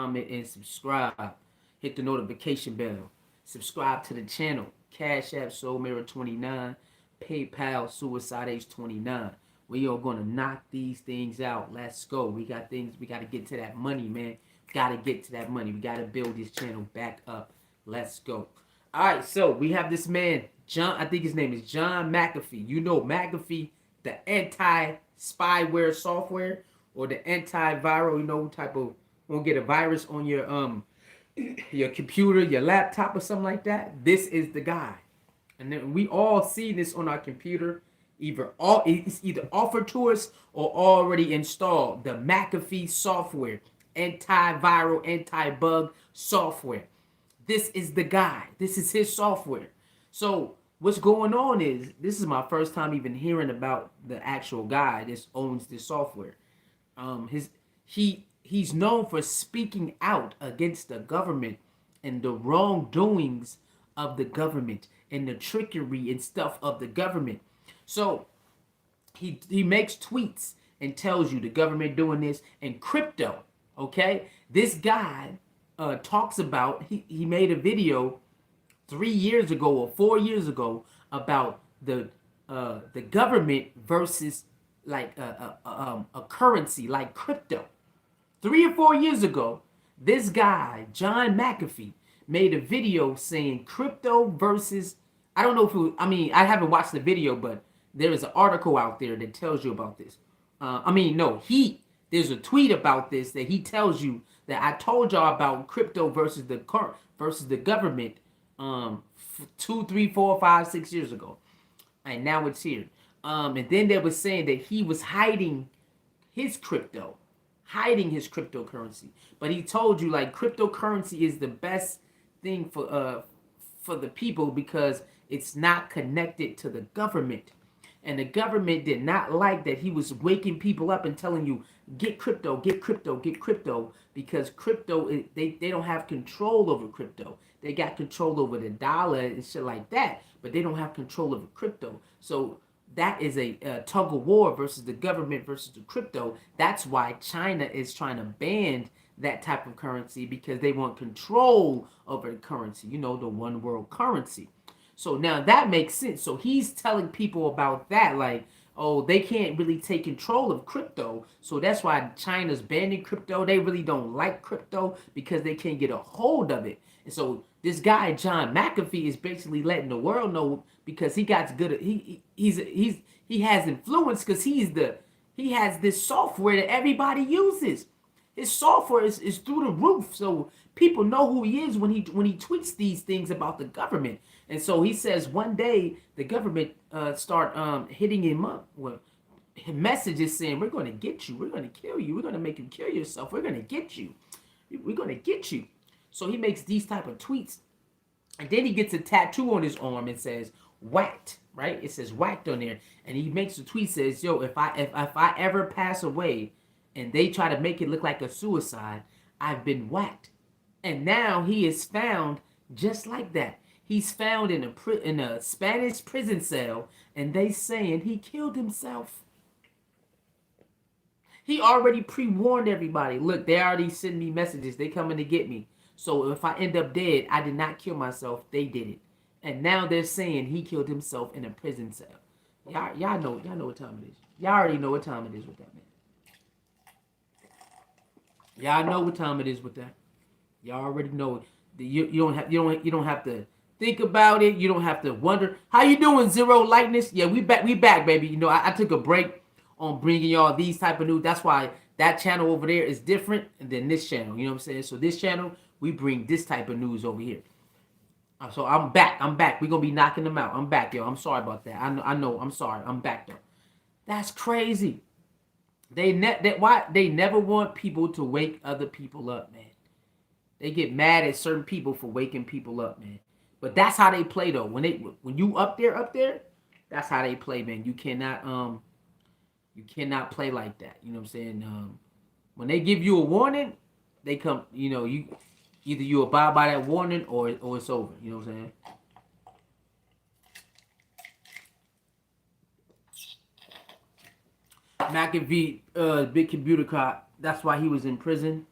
comment, and subscribe. Hit the notification bell. Subscribe to the channel. Cash App Soul Mirror 29. PayPal Suicide Age 29. We are gonna knock these things out. Let's go. We got things. We gotta get to that money, man. Gotta get to that money. We gotta build this channel back up. Let's go. All right, so we have this man, John. I think his name is John McAfee. You know McAfee, the anti-spyware software or the antiviral. You know, type of won't get a virus on your computer, your laptop, or something like that. This is the guy, and then we all see this on our computer. It's either offered to us or already installed. The McAfee software, antiviral, anti-bug software. This is the guy. This is his software. So what's going on is this is my first time even hearing about the actual guy that owns this software. He's known for speaking out against the government and the wrongdoings of the government and the trickery and stuff of the government. So he makes tweets and tells you the government doing this and crypto. Okay, this guy talks about he made a video 3 years ago or 4 years ago about the government versus like a currency like crypto. 3 or 4 years ago, this guy John McAfee made a video saying crypto versus, I don't know if it, I mean, I haven't watched the video, but there is an article out there that tells you about this. There's a tweet about this that he tells you that I told y'all about crypto versus the government 2, 3, 4, 5, 6 years ago, and now it's here. And then they were saying that he was hiding his cryptocurrency, but he told you like cryptocurrency is the best thing for the people because it's not connected to the government. And the government did not like that he was waking people up and telling you, get crypto, get crypto, get crypto, because crypto, they don't have control over crypto. They got control over the dollar and shit like that, but they don't have control over crypto. So that is a tug of war versus the government versus the crypto. That's why China is trying to ban that type of currency because they want control over the currency, you know, the one world currency. So now that makes sense. So he's telling people about that, like, oh, they can't really take control of crypto. So that's why China's banning crypto. They really don't like crypto because they can't get a hold of it. And so this guy, John McAfee, is basically letting the world know because he got good. He has influence because he has this software that everybody uses. His software is through the roof. So people know who he is when he tweets these things about the government. And so he says one day the government start hitting him up with messages saying, we're going to get you. We're going to kill you. We're going to make you kill yourself. We're going to get you. We're going to get you. So he makes these type of tweets. And then he gets a tattoo on his arm and says, whacked, right? It says whacked on there. And he makes a tweet says, yo, if I ever pass away and they try to make it look like a suicide, I've been whacked. And now he is found just like that. He's found in a Spanish prison cell, and they saying he killed himself. He already pre-warned everybody. Look, they already send me messages. They coming to get me. So if I end up dead, I did not kill myself. They did it. And now they're saying he killed himself in a prison cell. Y'all know what time it is. Y'all already know what time it is with that, man. Y'all know what time it is with that. Y'all already know it. You don't have to think about it. You don't have to wonder. How you doing, Zero Lightness? Yeah, we back, baby. You know, I took a break on bringing y'all these type of news. That's why that channel over there is different than this channel. You know what I'm saying? So this channel, we bring this type of news over here. So I'm back. We're going to be knocking them out. I'm back, yo. I'm sorry about that. I know. I'm sorry. I'm back, though. That's crazy. They never want people to wake other people up, man. They get mad at certain people for waking people up, man. But that's how they play, though. When you up there, that's how they play, man. You cannot play like that. You know what I'm saying? When they give you a warning, they come. You know, either you abide by that warning or it's over. You know what I'm saying? McAfee, big computer cop. That's why he was in prison.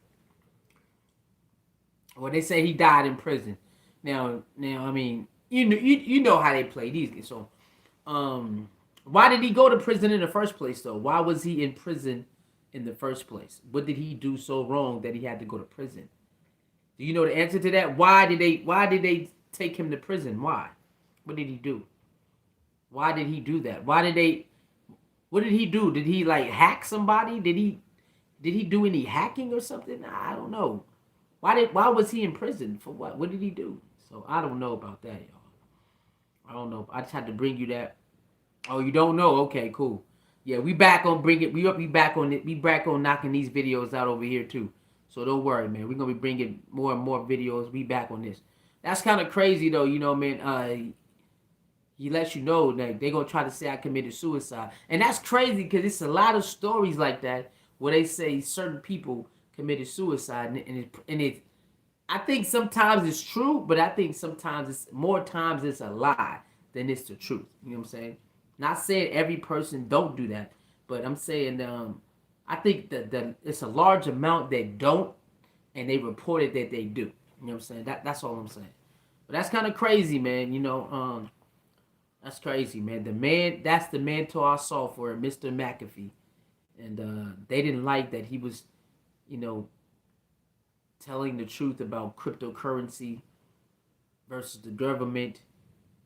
Well, they say he died in prison. Now, I mean, you know how they play these games. So, why did he go to prison in the first place, though? Why was he in prison in the first place? What did he do so wrong that he had to go to prison? Do you know the answer to that? Why did they take him to prison? Why? What did he do? Why did he do that? Why did they what did he do? Did he like hack somebody? Did he do any hacking or something? I don't know. Why was he in prison for what? What did he do? So I don't know about that, y'all. I don't know. I just had to bring you that. Oh, you don't know? Okay, cool. Yeah, we back on bring it. We back on it. We back on knocking these videos out over here too. So don't worry, man. We're gonna be bringing more and more videos. We back on this. That's kind of crazy though, you know, man. He lets you know that they're gonna try to say I committed suicide, and that's crazy because it's a lot of stories like that where they say certain people committed suicide, and it I think sometimes it's true, but I think sometimes it's more times it's a lie than it's the truth. You know what I'm saying? Not saying every person don't do that, but I'm saying I think that it's a large amount that don't, and they reported that they do. You know what I'm saying? That's all I'm saying. But that's kind of crazy, man. That's crazy, man. That's the mentor I saw for it, Mr. McAfee, and they didn't like that he was, you know, telling the truth about cryptocurrency versus the government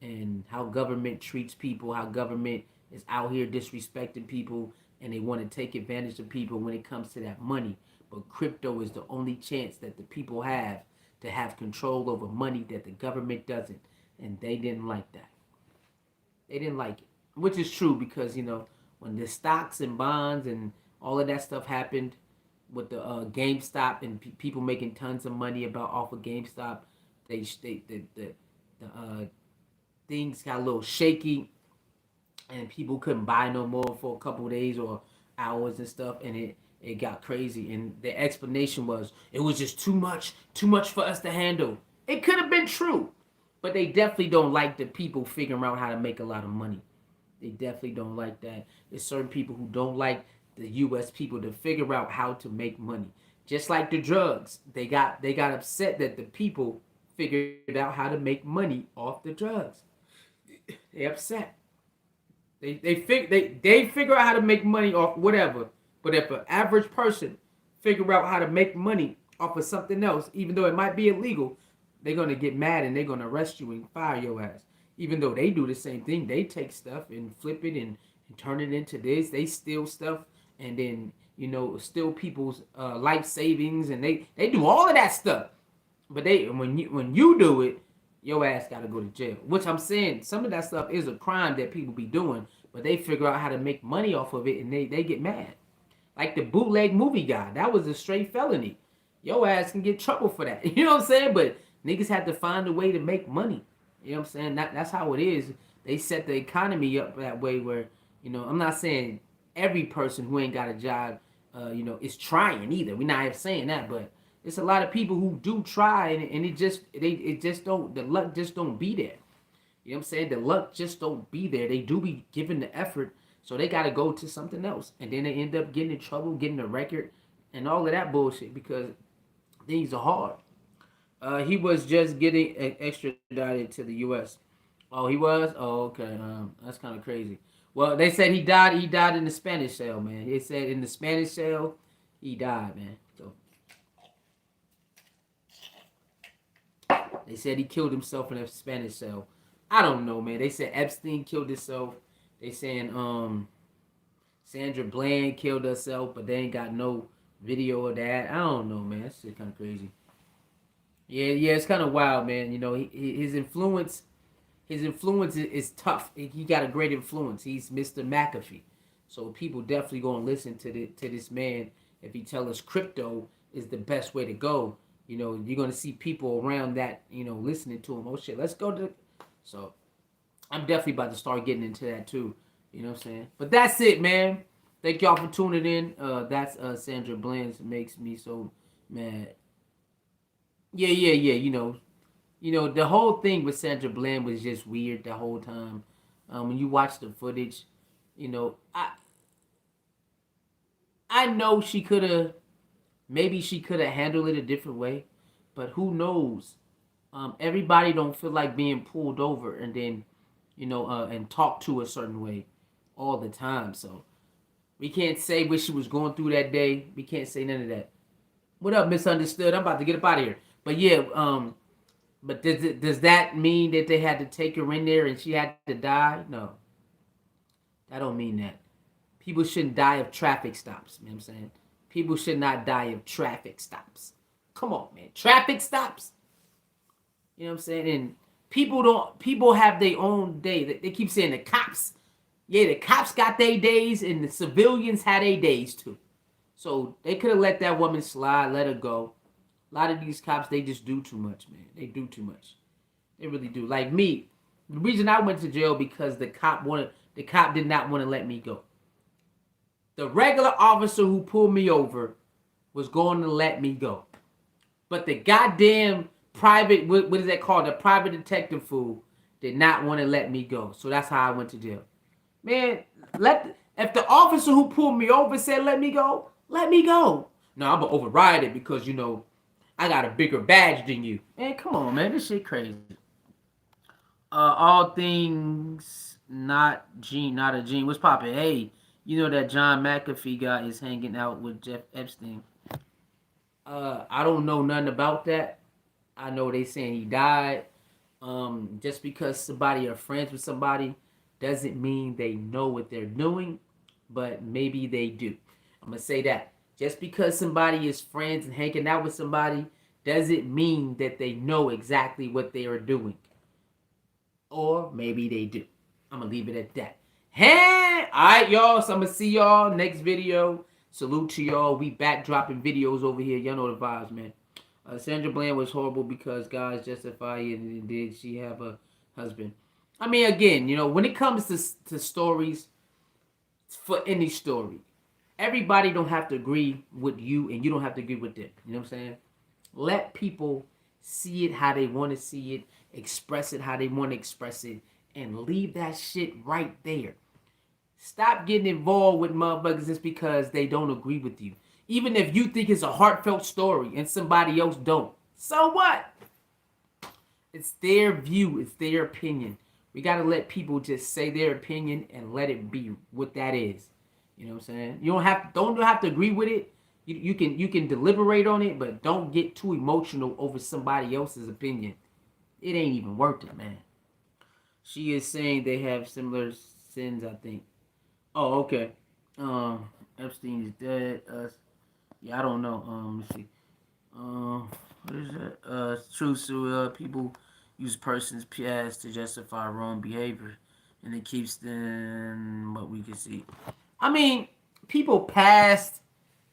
and how government treats people, how government is out here disrespecting people, and they want to take advantage of people when it comes to that money. But crypto is the only chance that the people have to have control over money that the government doesn't, and they didn't like that. They didn't like it, which is true because when the stocks and bonds and all of that stuff happened with the GameStop and people making tons of money about off of GameStop, the things got a little shaky and people couldn't buy no more for a couple of days or hours and stuff, and it got crazy. And the explanation was it was just too much for us to handle. It could have been true, but they definitely don't like the people figuring out how to make a lot of money. They definitely don't like that. There's certain people who don't like the U.S. people to figure out how to make money. Just like the drugs, they got upset that the people figured out how to make money off the drugs. They upset. They figure out how to make money off whatever. But if an average person figure out how to make money off of something else, even though it might be illegal, they're gonna get mad and they're gonna arrest you and fire your ass. Even though they do the same thing, they take stuff and flip it and turn it into this. They steal stuff and then steal people's life savings, and they do all of that stuff. But when you do it, your ass got to go to jail. Which I'm saying, some of that stuff is a crime that people be doing, but they figure out how to make money off of it, and they get mad. Like the bootleg movie guy, that was a straight felony. Your ass can get trouble for that. You know what I'm saying? But niggas have to find a way to make money. You know what I'm saying? That's how it is. They set the economy up that way where, I'm not saying every person who ain't got a job, is trying either. We're not saying that, but it's a lot of people who do try, and it just don't, the luck just don't be there. You know what I'm saying? The luck just don't be there. They do be giving the effort, so they got to go to something else, and then they end up getting in trouble, getting a record, and all of that bullshit because things are hard. He was just getting extradited to the U.S. Oh, he was. Oh, okay. That's kind of crazy. Well, they said he died. He died in the Spanish cell, man. They said in the Spanish cell, he died, man. So they said he killed himself in a Spanish cell. I don't know, man. They said Epstein killed himself. They saying Sandra Bland killed herself, but they ain't got no video of that. I don't know, man. That shit kind of crazy. Yeah, it's kind of wild, man. His influence is tough. He got a great influence. He's Mr. McAfee, so people definitely gonna listen to this man if he tell us crypto is the best way to go. You're gonna see people around that listening to him. Oh shit, let's go to. So I'm definitely about to start getting into that too. You know what I'm saying? But that's it, man. Thank y'all for tuning in. That's Sandra Bland makes me so mad. Yeah. The whole thing with Sandra Bland was just weird the whole time. When you watch the footage, I know maybe she could have handled it a different way, But who knows? Everybody don't feel like being pulled over and then, and talked to a certain way all the time. So we can't say what she was going through that day. We can't say none of that. What up, misunderstood? I'm about to get up out of here. But yeah, but does that mean that they had to take her in there and she had to die? No, that don't mean that. People shouldn't die of traffic stops. You know what I'm saying? People should not die of traffic stops. Come on, man. Traffic stops. You know what I'm saying? And people have their own day. They keep saying the cops. Yeah, the cops got their days and the civilians had their days too. So they could have let that woman slide, let her go. A lot of these cops, they just do too much, man. They do too much. They really do. Like me, the reason I went to jail because the cop did not want to let me go. The regular officer who pulled me over was going to let me go. But the goddamn private, what is that called? The private detective fool did not want to let me go. So that's how I went to jail. Man, if the officer who pulled me over said let me go, let me go. No, I'm gonna override it because I got a bigger badge than you. Man, come on, man, this shit crazy. All things not a gene. What's poppin'? Hey, you know that John McAfee guy is hanging out with Jeff Epstein. I don't know nothing about that. I know they saying he died. Just because somebody are friends with somebody doesn't mean they know what they're doing, but maybe they do. I'm gonna say that. Just because somebody is friends and hanging out with somebody doesn't mean that they know exactly what they are doing. Or maybe they do. I'm gonna leave it at that. Hey, alright, y'all. So I'm gonna see y'all next video. Salute to y'all. We back dropping videos over here. Y'all know the vibes, man. Sandra Bland was horrible because guys justify it, and did she have a husband? I mean, again, when it comes to stories, for any story, everybody don't have to agree with you, and you don't have to agree with them. You know what I'm saying? Let people see it how they want to see it, express it how they want to express it, and leave that shit right there. Stop getting involved with motherfuckers just because they don't agree with you. Even if you think it's a heartfelt story and somebody else don't. So what? It's their view. It's their opinion. We got to let people just say their opinion and let it be what that is. You know what I'm saying? You don't have to agree with it. You can deliberate on it, but don't get too emotional over somebody else's opinion. It ain't even worth it, man. She is saying they have similar sins, I think. Oh, okay. Epstein is dead. Yeah, I don't know. Let's see. What is that? It's true. So people use persons' past to justify wrong behavior, and it keeps them what we can see. I mean, people past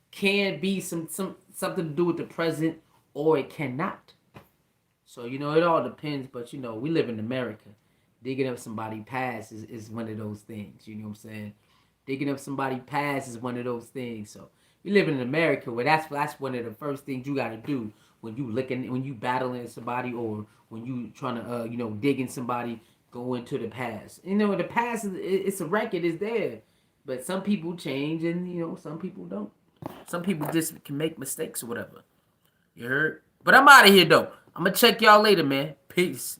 can be something to do with the present, or it cannot. So it all depends. But we live in America. Digging up somebody past is one of those things. You know what I'm saying? Digging up somebody past is one of those things. So we live in America where that's one of the first things you gotta do when you battling somebody, or when you trying to digging somebody, go into the past. The past it's a record, is there. But some people change and some people don't. Some people just can make mistakes or whatever. You heard? But I'm out of here though. I'm gonna check y'all later, man. Peace.